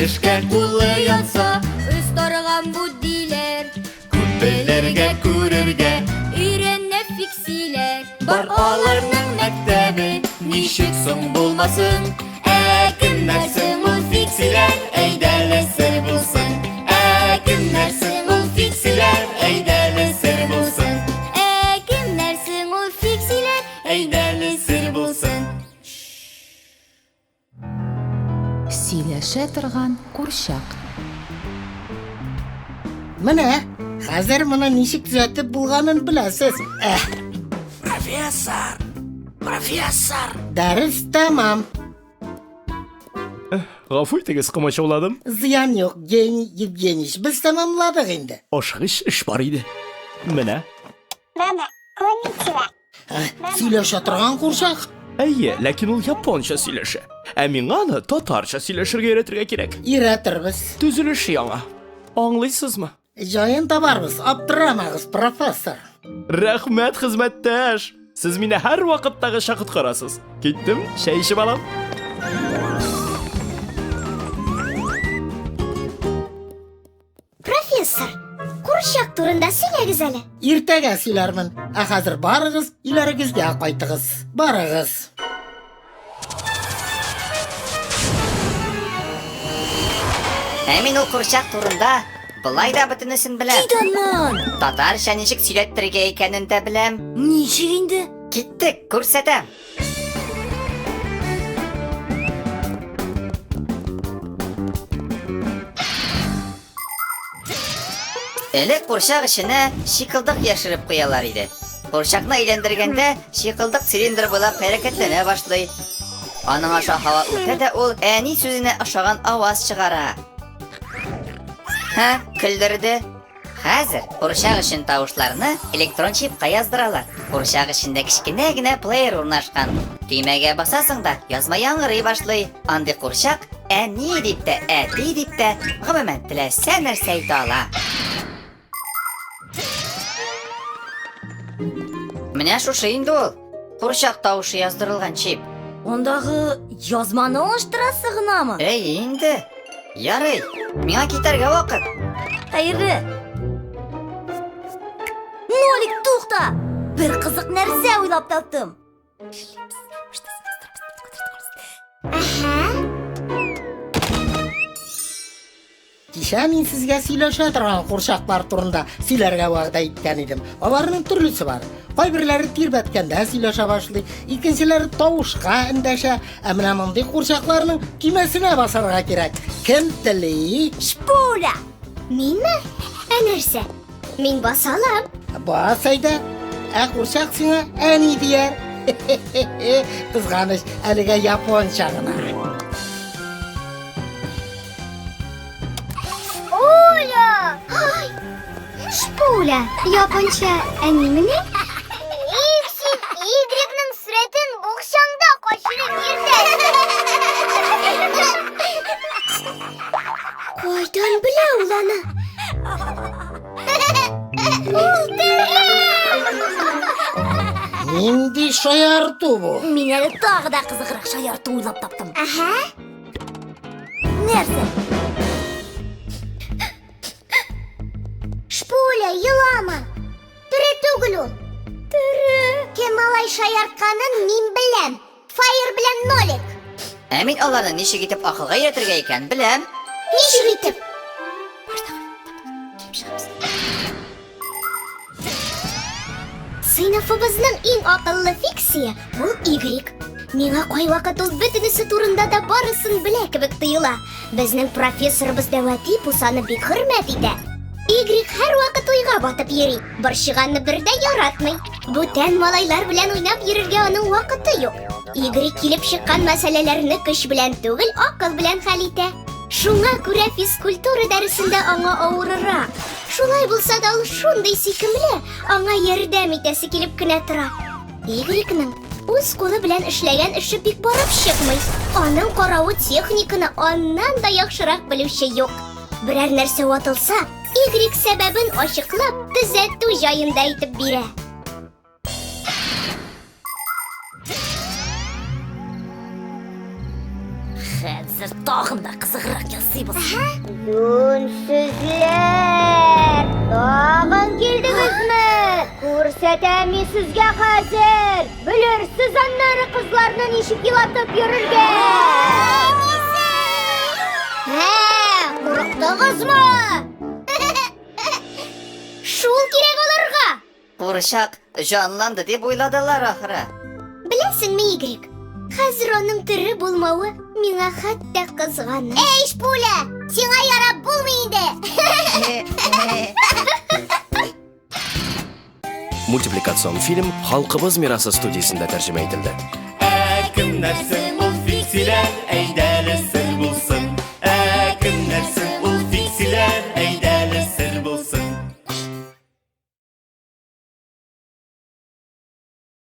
эшкә кулы янса, Остарган бу диләр, күпеләргә күрергә өйрәнә фиксиләр. бар аларның мәктәбе, ничек соң булмасын? Кемнәр соң ул фиксиләр, әйдәле сер булсын. Кемнәр соң ул фиксиләр, әйдәле сер булсын. Кемнәр соң ул фиксиләр? Әйдәле сер булсын. Сөйләшә торган курчак. Менә, хәзер моны ничек төзәтеп булганын беләсез. Профессор! Дәрес тәмам. Гафу итегез, комачауладым. Зыян юк, Евгений Евгеньевич. Без тәмамладык инде. Ашыгыч эш бар иде. Менә. Сөйләшә торган курчак. Әйе, ләкин ул японча сөйләшә. Ә миңа аны татарча сөйләшергә өйрәтергә кирәк. Өйрәтербез. Төзелеш яңа. Аңлыйсызмы? Җаен табарбыз. Аптырамагыз, профессор. Рәхмәт, хезмәттәш. Сез мине һәр вакыттагы шакыт карасыз. Киттем, чәй эчеп алам. Профессор, курчак турында сөйләгез әле. Иртәгә сөйләрмен. Ә хәзер барыгыз, иләрегезгә кайтыгыз. Барыгыз. Мин ул курчак турында былай да бөтенесен беләм. Идәнман. Татарча ничек сөйләттерергә икәнен дә беләм. Ничек инде? Киттек, күрсәтәм. Элек курчак эченә шикылдык яшереп куялар иде. Курчакны әйләндергәндә шикылдык цилиндр буйлап хәрәкәтләнә башлый. Аның аша һава үтә дә ул әни сүзенә охшаган аваз чыгара. Көлдерде. Хәзер курчак өчен тавышларны электрон чипка яздыралар. Курчак эчендә кичкенә генә плеер урнашкан. Төймәгә басасың да язма яңгырый башлый. Андый курчак әни дип тә, әти дип тә, гомумән теләсә нәрсә әйтә ала. Менә шушы инде ул. Курчак тавышы яздырылган чип. Ондагы язманы алыштырасы гынамы? Инде. Ярый. Миңа китәргә вакыт. Хәерле. Нолик, тукта! Бер кызык нәрсә уйлап таптым. Кичә мин сезгә сөйләшә торган курчаклар турында сөйләргә вәгъдә иткән идем. Аларның төрлесе бар. Кайберләре тирбәткәндә сөйләшә башлый, икенчеләре тавышка эндәшә. Ә менә мондый курчакларның кимәсенә басарга кирәк. Кем тели? Шпуля! Минме? Ә нәрсә? Мин басалам. Бас әйдә. Ә курчак сиңа әни дияр. Кызганыч, әлегә японча гына. Шпуля, японча әнимене? Син Игрекнең сурәтен букчаңда качырып йөртә. Кайдан белә ул аны? Нинди шаярту бу? Мин әле тагы да кызыграк шаярту уйлап таптым. Нәрсә? Шпуля, елама. Тере түгел ул. Тере. Кем алай шаяртканын мин беләм. Фаер белән Нолик. Ә мин аларны ничек итеп акылга өйрәтергә икән беләм. Ничек итеп? Сыйныфыбызның иң акыллы фиксия ул Игрек. Миңа кайвакыт ул бөтенесе турында да барысын белә кебек тоела. Безнең профессорыбыз Дәвати Пусаны бик хөрмәт итә. Игрек һәр вакыт уйга батып йөри. Борчыганны бердә яратмый. Бүтән малайлар белән уйнап йөрергә аның вакыты юк. Игрек килеп чыккан мәсьәләләрне көч белән түгел, акыл белән хәл итә. Шуңа күрә физкультура дәресендә аңа авырырак. Шулай булса да ул шундый сөйкемле, аңа ярдәм итәсе килеп кенә тора. Игрекнең үз кулы белән эшләгән эше бик барып чыкмый. Аның каравы техниканы аннан да яхшырак белүче юк. Берәр нәрсә ватылса, Игрек сәбәбен ачыклап, төзәтү җаенда әйтеп бирә. Хәзер тагын да кызыграк ясыйбыз. Үнсүзләр, тагын килдегезме? Күрсәтәм мин сезгә хәзер. Белерсез аннары кызларны ничек елатып йөрергә. Курыктыгызмы? Шул кирәк аларга. Курчак җанланды дип уйладылар ахыры. Беләсеңме, Игрик? Хәзер аның тере булмавы миңа хәтта кызган. Эй, Шпуля, сиңа ярап булмый инде. Мультипликацион фильм Халкыбыз мирасы студиясында тәрҗемә ителде. Кемнәрсең ул фиксиләр, әйдә